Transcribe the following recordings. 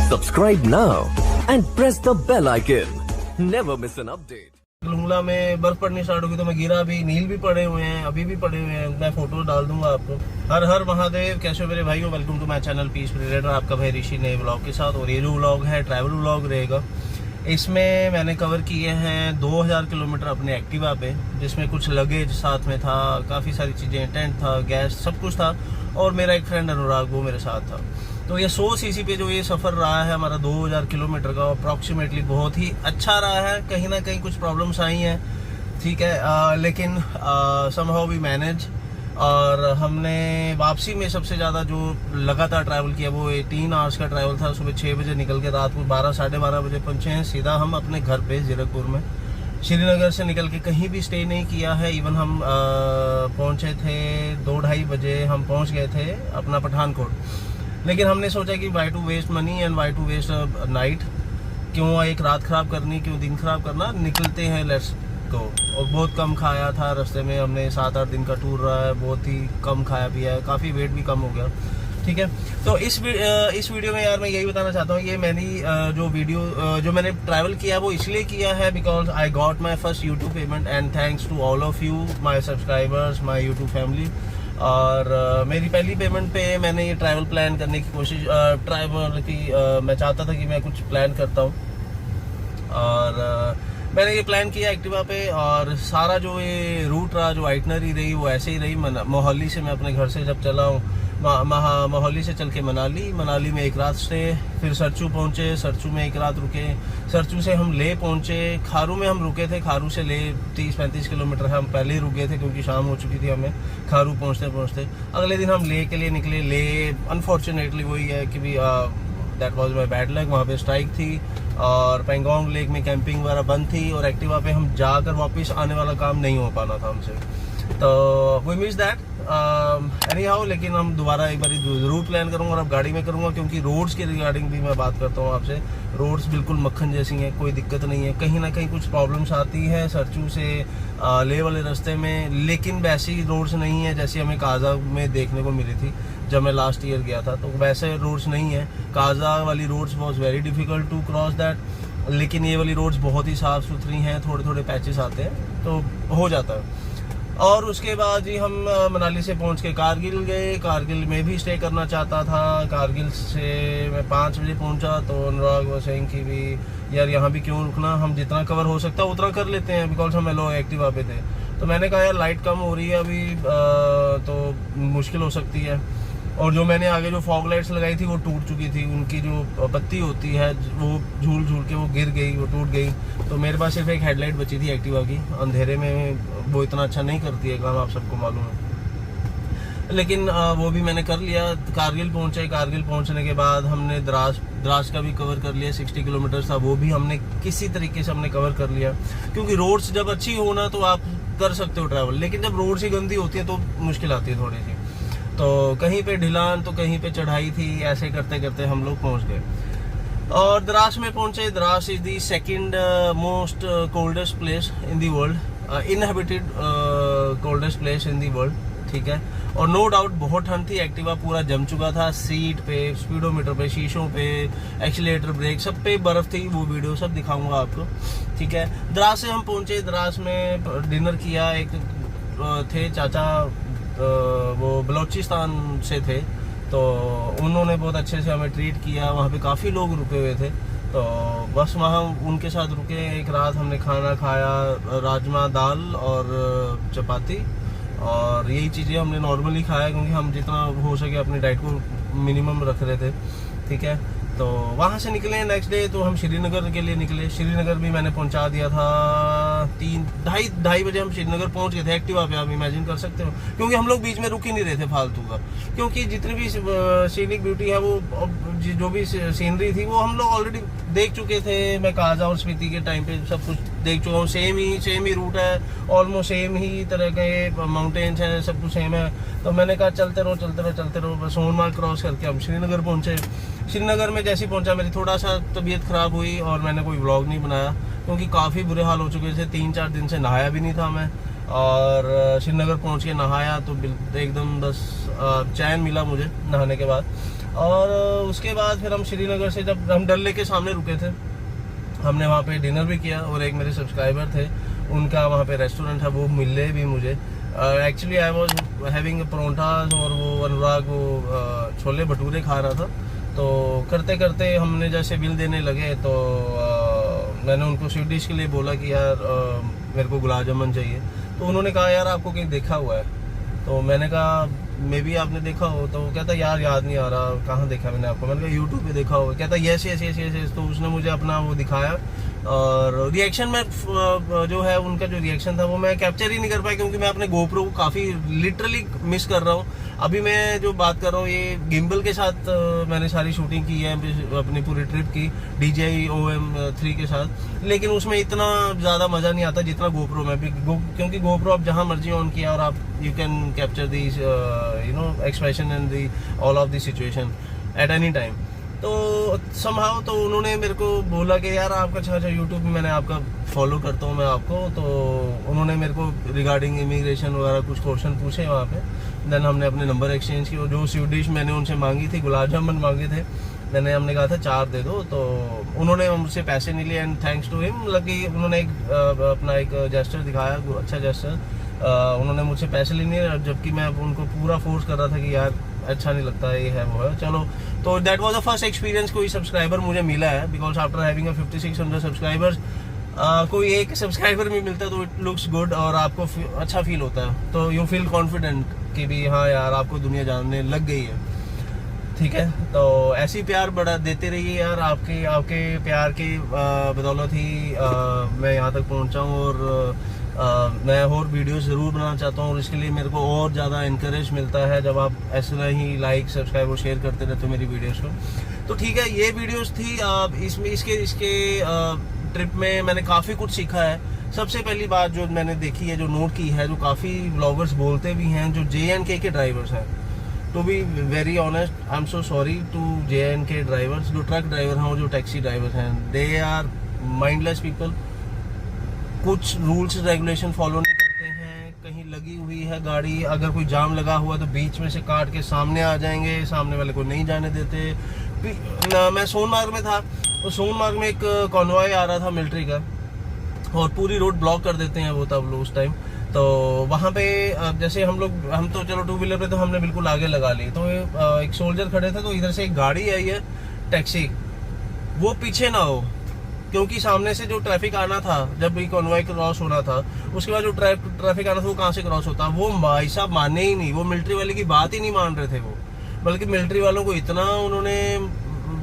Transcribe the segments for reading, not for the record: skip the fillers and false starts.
Subscribe now and press the bell icon. Never miss an update. लुंगला में बर्फ पड़नी start होगी तो मैं गिरा भी, नील भी पड़े हुए हैं, अभी भी पड़े हुए हैं, मैं फोटो डाल दूंगा आपको। हर हर महादेव, कैसे हो मेरे भाइयों, welcome to my channel peace creator. आपका भाई ऋषि नए व्लॉग के साथ, और ये जो व्लॉग है ट्रैवल व्लॉग रहेगा। इसमें मैंने कवर किए हैं 2000 किलोमीटर अपने एक्टिवा पे, जिसमें कुछ लगेज साथ में था, काफ़ी सारी चीज़ें, टेंट था, गैस, सब कुछ था, और मेरा एक फ्रेंड अनुराग वो मेरे साथ था। तो ये 100 सीसी पे जो ये सफ़र रहा है हमारा 2000 किलोमीटर का, अप्रॉक्सीमेटली बहुत ही अच्छा रहा है। कहीं ना कहीं कुछ प्रॉब्लम्स आई हैं, ठीक है, लेकिन समहाउ वी मैनेज। और हमने वापसी में सबसे ज़्यादा जो लगातार ट्रैवल किया वो 18 आवर्स का ट्रैवल था। सुबह 6 बजे निकल के रात को 12 साढ़े 12 बजे पहुँचे हैं सीधा हम अपने घर पे जीरकपुर में। श्रीनगर से निकल के कहीं भी स्टे नहीं किया है। इवन हम पहुँचे थे 2-2:30 बजे, हम पहुँच गए थे अपना पठानकोट। लेकिन हमने सोचा कि why to waste money and why to waste night, क्यों एक रात ख़राब करनी, क्यों दिन ख़राब करना, निकलते हैं, लेट्स गो। और बहुत कम खाया था रास्ते में, हमने 7-8 दिन का टूर रहा है, बहुत ही कम खाया पिया है, काफ़ी वेट भी कम हो गया, ठीक है। तो इस वीडियो में यार मैं यही बताना चाहता हूँ, ये मैंने जो मैंने ट्रैवल किया वो इसलिए किया है because I got my first YouTube payment and thanks to all of you my subscribers, my YouTube family. और मेरी पहली पेमेंट पे मैंने ये ट्रैवल प्लान करने की कोशिश, ट्रैवल की मैं चाहता था कि मैं कुछ प्लान करता हूँ, और मैंने ये प्लान किया एक्टिवा पे। और सारा जो ये रूट रहा, जो आइटनरी रही वो ऐसे ही रही। मोहाली से मैं अपने घर से जब चला हूँ, मोहाली से चल के मनाली में एक रात स्टे, फिर सरचू पहुँचे, सरचू में एक रात रुके, सरचू से हम ले पहुँचे, खारू में हम रुके थे, खारू से ले 30-35 किलोमीटर हम पहले ही रुके थे क्योंकि शाम हो चुकी थी हमें खारू पहुँचते पहुँचते। अगले दिन हम ले के लिए निकले। ले अनफॉर्चुनेटली वही है कि भी that was my bad luck, वहाँ पे स्ट्राइक थी और पेंगोंग लेक में कैंपिंग वगैरह बंद थी, और एक्टिवा पे हम जाकर वापस आने वाला काम नहीं हो पाना था हमसे, तो we miss that anyhow. लेकिन हम दोबारा एक बार जरूर प्लान करूंगा, और अब गाड़ी में करूंगा क्योंकि रोड्स के रिगार्डिंग भी मैं बात करता हूँ आपसे। रोड्स बिल्कुल मक्खन जैसी हैं, कोई दिक्कत नहीं है। कहीं ना कहीं कुछ प्रॉब्लम्स आती है सरचू से ले वाले रास्ते में, लेकिन वैसी रोड्स नहीं है जैसी हमें काजा में देखने को मिली थी जब मैं लास्ट ईयर गया था। तो वैसे रोड्स नहीं है। काजा वाली roads was very difficult to cross that, लेकिन ये वाली रोड्स बहुत ही साफ़ सुथरी हैं, थोड़े थोड़े पैचेस आते हैं तो हो जाता है। और उसके बाद ही हम मनाली से पहुंच के कारगिल गए। कारगिल में भी स्टे करना चाहता था। कारगिल से मैं 5 बजे पहुंचा, तो अनुराग वो सेइंग की भी यार यहाँ भी क्यों रुकना, हम जितना कवर हो सकता है उतना कर लेते हैं, बिकॉज हम लो एक्टिवा पे थे। तो मैंने कहा यार लाइट कम हो रही है अभी, तो मुश्किल हो सकती है। और जो मैंने आगे जो फॉग लाइट्स लगाई थी वो टूट चुकी थी, उनकी जो पत्ती होती है वो झूल झूल के वो गिर गई, वो टूट गई। तो मेरे पास सिर्फ एक हेडलाइट बची थी एक्टिवा की। अंधेरे में वो इतना अच्छा नहीं करती है काम, आप सबको मालूम है, लेकिन वो भी मैंने कर लिया। कारगिल पहुंचे। कारगिल पहुंचने के बाद हमने द्रास का भी कवर कर लिया, 60 किलोमीटर था, वो भी हमने किसी तरीके से हमने कवर कर लिया। क्योंकि रोड्स जब अच्छी हो ना तो आप कर सकते हो ट्रैवल, लेकिन जब रोड्स ही गंदी होती है तो मुश्किल आती है थोड़ी सी। तो कहीं पे ढिलान तो कहीं पे चढ़ाई थी, ऐसे करते करते हम लोग पहुंच गए और द्रास में पहुंचे। Dras is the second most coldest place in the world, inhabited coldest place in the world, ठीक है। और नो डाउट बहुत ठंड थी, एक्टिवा पूरा जम चुका था, सीट पे, स्पीडोमीटर पे, शीशों पे, एक्सीलेटर, ब्रेक, सब पे बर्फ थी। वो वीडियो सब दिखाऊंगा आपको, ठीक है। द्रास से हम पहुंचे। द्रास में डिनर किया। एक थे चाचा, वो बलोचिस्तान से थे, तो उन्होंने बहुत अच्छे से हमें ट्रीट किया। वहाँ पे काफ़ी लोग रुके हुए थे, तो बस वहाँ उनके साथ रुके। एक रात हमने खाना खाया, राजमा दाल और चपाती, और यही चीज़ें हमने नॉर्मली खाया क्योंकि हम जितना हो सके अपनी डाइट को मिनिमम रख रहे थे, ठीक है। तो वहाँ से निकले नेक्स्ट डे, तो हम श्रीनगर के लिए निकले। श्रीनगर भी मैंने पहुँचा दिया था 3-2:30 बजे हम श्रीनगर पहुँच गए थे एक्टिवा पे, आप इमेजिन कर सकते हो, क्योंकि हम लोग बीच में रुक ही नहीं रहे थे फालतू का। क्योंकि जितनी भी सीनिक ब्यूटी है, वो जो भी सीनरी थी वो हम लोग ऑलरेडी देख चुके थे। मैं काजा और स्पीति के टाइम पे सब कुछ देख चुका हूँ। सेम ही रूट है, ऑलमोस्ट सेम ही तरह के माउंटेन्स हैं, सब कुछ सेम है। तो मैंने कहा चलते रहो। बस सोनमार्ग क्रॉस करके हम श्रीनगर पहुँचे। श्रीनगर में जैसे पहुंचा मेरी थोड़ा सा तबीयत ख़राब हुई और मैंने कोई व्लॉग नहीं बनाया क्योंकि काफ़ी बुरे हाल हो चुके थे। 3-4 दिन से नहाया भी नहीं था मैं, और श्रीनगर पहुंच के नहाया तो एकदम बस चैन मिला मुझे नहाने के बाद। और उसके बाद फिर हम श्रीनगर से जब हम डल लेक के सामने रुके थे, हमने वहाँ पे डिनर भी किया और एक मेरे सब्सक्राइबर थे, उनका वहाँ पे रेस्टोरेंट था, वो मिले भी मुझे। एक्चुअली आई वाज हैविंग परोंठास और वो अनुराग वो छोले भटूरे खा रहा था। तो करते करते हमने जैसे बिल देने लगे तो मैंने उनको स्वीट डिश के लिए बोला कि यार मेरे को गुलाब जामुन चाहिए। तो उन्होंने कहा यार आपको कहीं देखा हुआ है? तो मैंने कहा मे बी आपने देखा हो। तो कहता यार याद नहीं आ रहा, कहाँ देखा मैंने आपको? मैंने कहा यूट्यूब पे देखा हो। कहता यस यस यस यस। तो उसने मुझे अपना वो दिखाया और रिएक्शन में जो है उनका जो रिएक्शन था वो मैं कैप्चर ही नहीं कर पाया, क्योंकि मैं अपने गोप्रो को काफ़ी लिटरली मिस कर रहा हूँ। अभी मैं जो बात कर रहा हूँ ये गिम्बल के साथ मैंने सारी शूटिंग की है अपनी पूरी ट्रिप की DJI OM3 के साथ, लेकिन उसमें इतना ज़्यादा मज़ा नहीं आता जितना गोप्रो में भी, क्योंकि गोप्रो आप जहाँ मर्जी ऑन किया और आप you can capture these expression and the all of the situation at any time. तो समहाउ तो उन्होंने मेरे को बोला कि यार आपका अच्छा यूट्यूब में मैंने आपका फॉलो करता हूँ मैं आपको। तो उन्होंने मेरे को रिगार्डिंग इमिग्रेशन वगैरह कुछ क्वेश्चन पूछे वहाँ पे। देन हमने अपने नंबर एक्सचेंज की और जो स्वीट डिश मैंने उनसे मांगी थी, गुलाब जामुन मांगे थे, मैंने हमने कहा था 4 दे दो। तो उन्होंने मुझसे पैसे नहीं लिए and thanks to him, Lucky उन्होंने अपना एक जेस्चर दिखाया, अच्छा जेस्चर। उन्होंने मुझसे पैसे लेने, जबकि मैं उनको पूरा फोर्स कर रहा था कि यार अच्छा नहीं लगता ये है वो है। चलो, तो that was the first experience कोई सब्सक्राइबर मुझे मिला है, बिकॉज आफ्टर हैविंग 5600 सब्सक्राइबर्स कोई एक सब्सक्राइबर भी मिलता है तो इट लुक्स गुड और आपको अच्छा फील होता है। तो यू फील कॉन्फिडेंट कि भी हाँ यार आपको दुनिया जानने लग गई है, ठीक है। तो ऐसी प्यार बड़ा देते रहिए यार, आपके प्यार की बदौलत ही मैं यहाँ तक पहुँचा हूँ और मैं और वीडियोस ज़रूर बनाना चाहता हूँ और इसके लिए मेरे को और ज़्यादा इनकरेज मिलता है जब आप ऐसा ही लाइक सब्सक्राइब और शेयर करते रहते हो मेरी वीडियोस को। तो ठीक है, ये वीडियोस थी इसमें इसके ट्रिप में मैंने काफ़ी कुछ सीखा है। सबसे पहली बात जो मैंने देखी है, जो नोट की है, जो काफ़ी ब्लॉगर्स बोलते भी हैं, जो JNK के ड्राइवर्स हैं, to be very honest I am so sorry to JNK drivers, जो ट्रक ड्राइवर हैं और जो टैक्सी ड्राइवर्स हैं, दे आर माइंडलेस पीपल। कुछ रूल्स रेगुलेशन फॉलो नहीं करते हैं, कहीं लगी हुई है गाड़ी, अगर कोई जाम लगा हुआ तो बीच में से काट के सामने आ जाएंगे, सामने वाले को नहीं जाने देते। मैं सोनमार्ग में था, तो सोनमार्ग में एक कॉन्वॉय आ रहा था मिलिट्री का और पूरी रोड ब्लॉक कर देते हैं वो तब लोग उस टाइम। तो वहाँ पे जैसे हम तो चलो 2 व्हीलर पे तो हमने बिल्कुल आगे लगा ली, तो एक सोल्जर खड़े थे, तो इधर से एक गाड़ी आई है टैक्सी, वो पीछे ना हो, क्योंकि सामने से जो ट्रैफिक आना था, जब भी कॉन्वॉय क्रॉस होना था, उसके बाद जो ट्रैफिक आना था वो कहाँ से क्रॉस होता, वो भाई साहब माने ही नहीं, वो मिलिट्री वाले की बात ही नहीं मान रहे थे वो। बल्कि मिलिट्री वालों को इतना उन्होंने,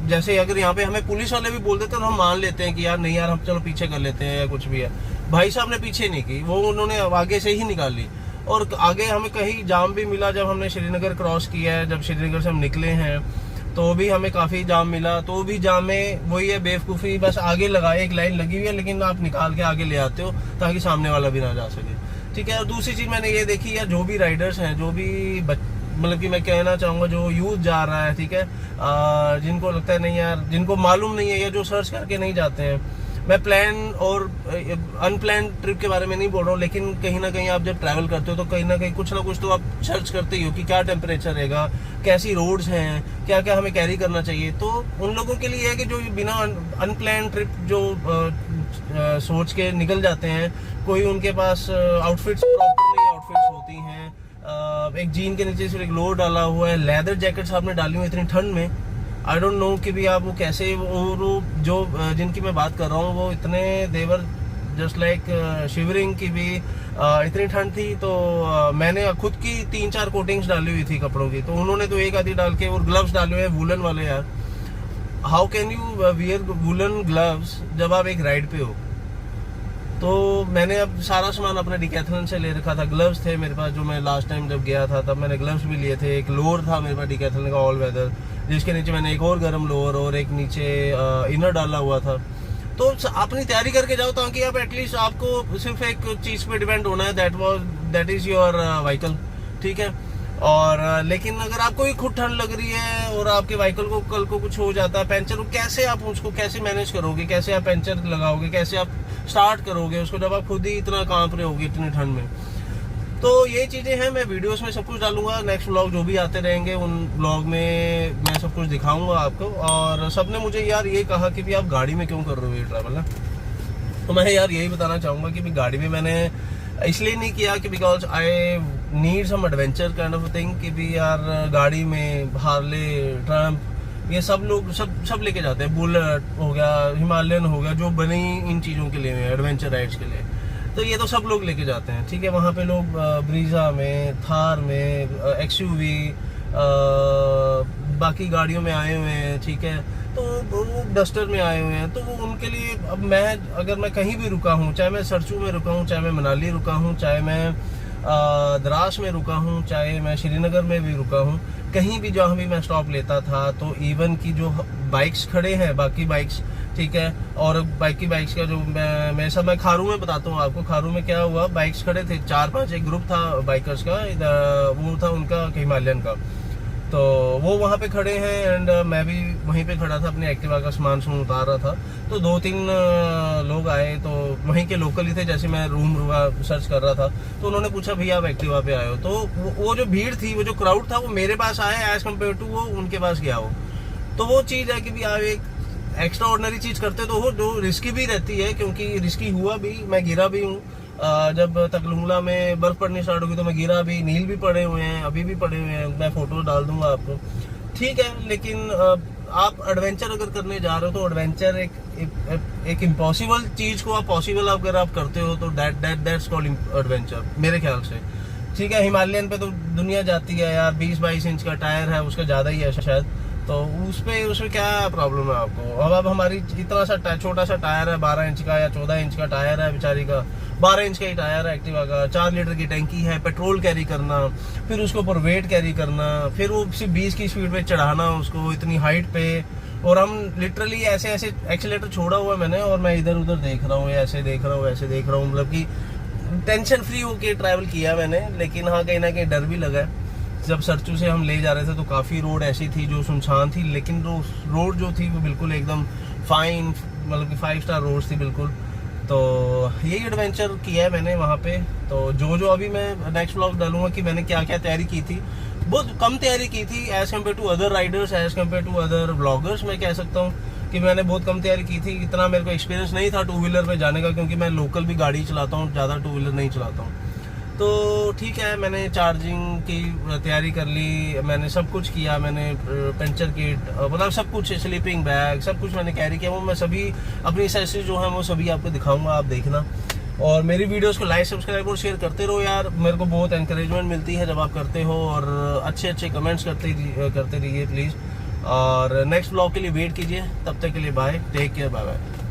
जैसे अगर यहाँ पे हमें पुलिस वाले भी बोल देते तो हम मान लेते हैं कि यार नहीं यार हम चलो पीछे कर लेते हैं या कुछ भी है, भाई साहब ने पीछे नहीं की, वो उन्होंने आगे से ही निकाल ली। और आगे हमें कहीं जाम भी मिला, जब हमने श्रीनगर क्रॉस किया है, जब श्रीनगर से हम निकले हैं तो भी हमें काफ़ी जाम मिला। तो भी जाम में वही है बेवकूफ़ी, बस आगे लगाए, एक लाइन लगी हुई है लेकिन आप निकाल के आगे ले आते हो ताकि सामने वाला भी ना जा सके, ठीक है। और दूसरी चीज़ मैंने ये देखी है, जो भी राइडर्स हैं, जो भी मतलब कि मैं कहना चाहूँगा जो यूथ जा रहा है, ठीक है, जिनको लगता है नहीं यार, जिनको मालूम नहीं है या जो सर्च करके नहीं जाते हैं, मैं प्लान और अनप्लान ट्रिप के बारे में नहीं बोल रहा हूँ, लेकिन कहीं ना कहीं आप जब ट्रैवल करते हो तो कहीं ना कुछ तो आप सर्च करते ही हो कि क्या टेम्परेचर रहेगा, कैसी रोड्स हैं, क्या क्या हमें कैरी करना चाहिए। तो उन लोगों के लिए है कि जो बिना अनप्लान ट्रिप जो सोच के निकल जाते हैं, कोई उनके पास आउटफिट्स प्रॉपर नहीं आउटफिट्स होती हैं, एक जीन के नीचे सिर्फ एक लोअर डाला हुआ है, लेदर जैकेट्स आपने डाली हुई इतनी ठंड में, आई डोंट नो कि भी आप वो कैसे, वो जो जिनकी मैं बात कर रहा हूँ वो इतने देवर जस्ट लाइक शिवरिंग की भी इतनी ठंड थी। तो मैंने खुद की 3-4 कोटिंग्स डाली हुई थी कपड़ों की, तो उन्होंने तो एक आधी डाल के, और ग्लव्स डाले हुए वुलन वाले। यार how can you wear woollen gloves जब आप एक राइड पे हो? तो मैंने अब सारा सामान अपने डिकैथलॉन से ले रखा था, ग्लव्स थे मेरे पास, जो मैं लास्ट टाइम जब गया था तब मैंने ग्लव्स भी लिए थे, एक लोअर था मेरे पास डिकैथलॉन का ऑल वेदर, जिसके नीचे मैंने एक और गर्म लोअर और एक नीचे इनर डाला हुआ था। तो अपनी तैयारी करके जाओ ताकि आप एटलीस्ट, आपको सिर्फ एक चीज़ पे डिपेंड होना है, दैट इज़ योर व्हीकल, ठीक है। और लेकिन अगर आपको ही खुद ठंड लग रही है और आपके व्हीकल को कल को कुछ हो जाता है, पैंचर हो, कैसे आप उसको कैसे मैनेज करोगे, कैसे आप पैंचर लगाओगे, कैसे आप स्टार्ट करोगे उसको जब आप खुद ही इतना कांप रहे होगे इतनी ठंड में? तो ये चीज़ें हैं, मैं वीडियोस में सब कुछ डालूंगा। नेक्स्ट व्लॉग जो भी आते रहेंगे उन व्लॉग में मैं सब कुछ दिखाऊंगा आपको। और सबने मुझे यार ये कहा कि भी आप गाड़ी में क्यों कर रहे हो ये ट्रैवल ना, तो मैं यार यही बताना चाहूँगा कि भी गाड़ी में मैंने इसलिए नहीं किया कि because I need some adventure kind of thing, कि भी यार गाड़ी में हार्ले ट्रम्प ये सब लोग सब लेके जाते हैं। बुलेट हो गया, हिमालयन हो गया, जो बनी इन चीज़ों के लिए एडवेंचर राइड्स के लिए, तो ये तो सब लोग लेके जाते हैं। ठीक है, वहाँ पे लोग ब्रीजा में, थार में, एक्सयूवी, बाकी गाड़ियों में आए हुए हैं। ठीक है, तो वो डस्टर में आए हुए हैं। तो वो उनके लिए, अब मैं अगर मैं कहीं भी रुका हूँ, चाहे मैं सरचू में रुका हूँ, चाहे मैं मनाली रुका हूँ, चाहे मैं द्रास में रुका हूँ, चाहे मैं श्रीनगर में भी रुका हूँ, कहीं भी जहाँ भी मैं स्टॉप लेता था, तो इवन की जो बाइक्स खड़े हैं, बाकी बाइक्स, ठीक है, और बाकी बाइक्स का जो मैं खारू में बताता हूँ आपको। खारू में क्या हुआ, बाइक्स खड़े थे 4-5, एक ग्रुप था बाइकर्स का, वो था उनका हिमालयन का, तो वो वहाँ पे खड़े हैं एंड मैं भी वहीं पे खड़ा था, अपने एक्टिवा का सामान उतार रहा था। तो 2-3 लोग आए, तो वहीं के लोकल ही थे। जैसे मैं रूम सर्च कर रहा था, तो उन्होंने पूछा भैया आप एक्टिवा पे आए हो? तो वो जो भीड़ थी, वो जो क्राउड था, वो मेरे पास आया एज कम्पेयर टू वो उनके पास गया हो। तो वो चीज़ है कि भी आप एक एक्स्ट्रा ऑर्डिनरी चीज़ करते तो वो जो रिस्की भी रहती है, क्योंकि रिस्की हुआ भी, मैं गिरा भी हूँ। जब तकलुंगला में बर्फ पड़नी स्टार्ट होगी तो मैं गिरा भी, नील भी पड़े हुए हैं, अभी भी पड़े हुए हैं, मैं फोटो डाल दूंगा आपको। ठीक है, लेकिन आप एडवेंचर अगर करने जा रहे हो तो एडवेंचर एक इम्पॉसिबल चीज को आप पॉसिबल अगर आप करते हो तो दैट्स कॉल्ड एडवेंचर मेरे ख्याल से। ठीक है, हिमालयन पे तो दुनिया जाती है यार, 20-22 इंच का टायर है, उसका ज्यादा ही है शायद, तो उसमें क्या प्रॉब्लम है आपको? अब हमारी इतना सा छोटा सा टायर है, 12 इंच का या 14 इंच का टायर है बेचारी का, 12 इंच का ही टायर है एक्टिवा का, 4 लीटर की टैंकी है, पेट्रोल कैरी करना, फिर उसके ऊपर वेट कैरी करना, फिर वो सिर्फ 20 की स्पीड पे चढ़ाना उसको इतनी हाइट पे। और हम लिटरली ऐसे एक्सीलेटर छोड़ा हुआ है मैंने, और मैं इधर उधर देख रहा हूँ, ऐसे देख रहा हूँ, ऐसे देख रहा हूँ, मतलब कि टेंशन फ्री होके ट्रैवल किया मैंने। लेकिन हाँ, कहीं ना कहीं डर भी लगा है। जब सरचू से हम ले जा रहे थे तो काफ़ी रोड ऐसी थी जो सुनसान थी, लेकिन रोड जो थी वो बिल्कुल एकदम फाइन, मतलब कि 5 स्टार रोड थी बिल्कुल। तो यही एडवेंचर किया है मैंने वहाँ पे। तो जो अभी मैं नेक्स्ट व्लॉग डालूंगा कि मैंने क्या क्या तैयारी की थी, बहुत कम तैयारी की थी as compare to other riders, as compare to other bloggers. मैं कह सकता हूँ कि मैंने बहुत कम तैयारी की थी। इतना मेरे को एक्सपीरियंस नहीं था 2 व्हीलर पे जाने का, क्योंकि मैं लोकल भी गाड़ी चलाता हूँ, ज़्यादा 2 व्हीलर नहीं चलाता हूँ। तो ठीक है, मैंने चार्जिंग की तैयारी कर ली, मैंने सब कुछ किया, मैंने पंचर किट, मतलब सब कुछ, स्लीपिंग बैग, सब कुछ मैंने कैरी किया। वो मैं सभी अपनी एक्सेसरीज जो है वो सभी आपको दिखाऊंगा, आप देखना। और मेरी वीडियोस को लाइक, सब्सक्राइब और शेयर करते रहो यार, मेरे को बहुत एनकरेजमेंट मिलती है जब आप करते हो, और अच्छे कमेंट्स करते रहिए प्लीज़। और नेक्स्ट ब्लॉग के लिए वेट कीजिए, तब तक के लिए bye, take care, bye bye.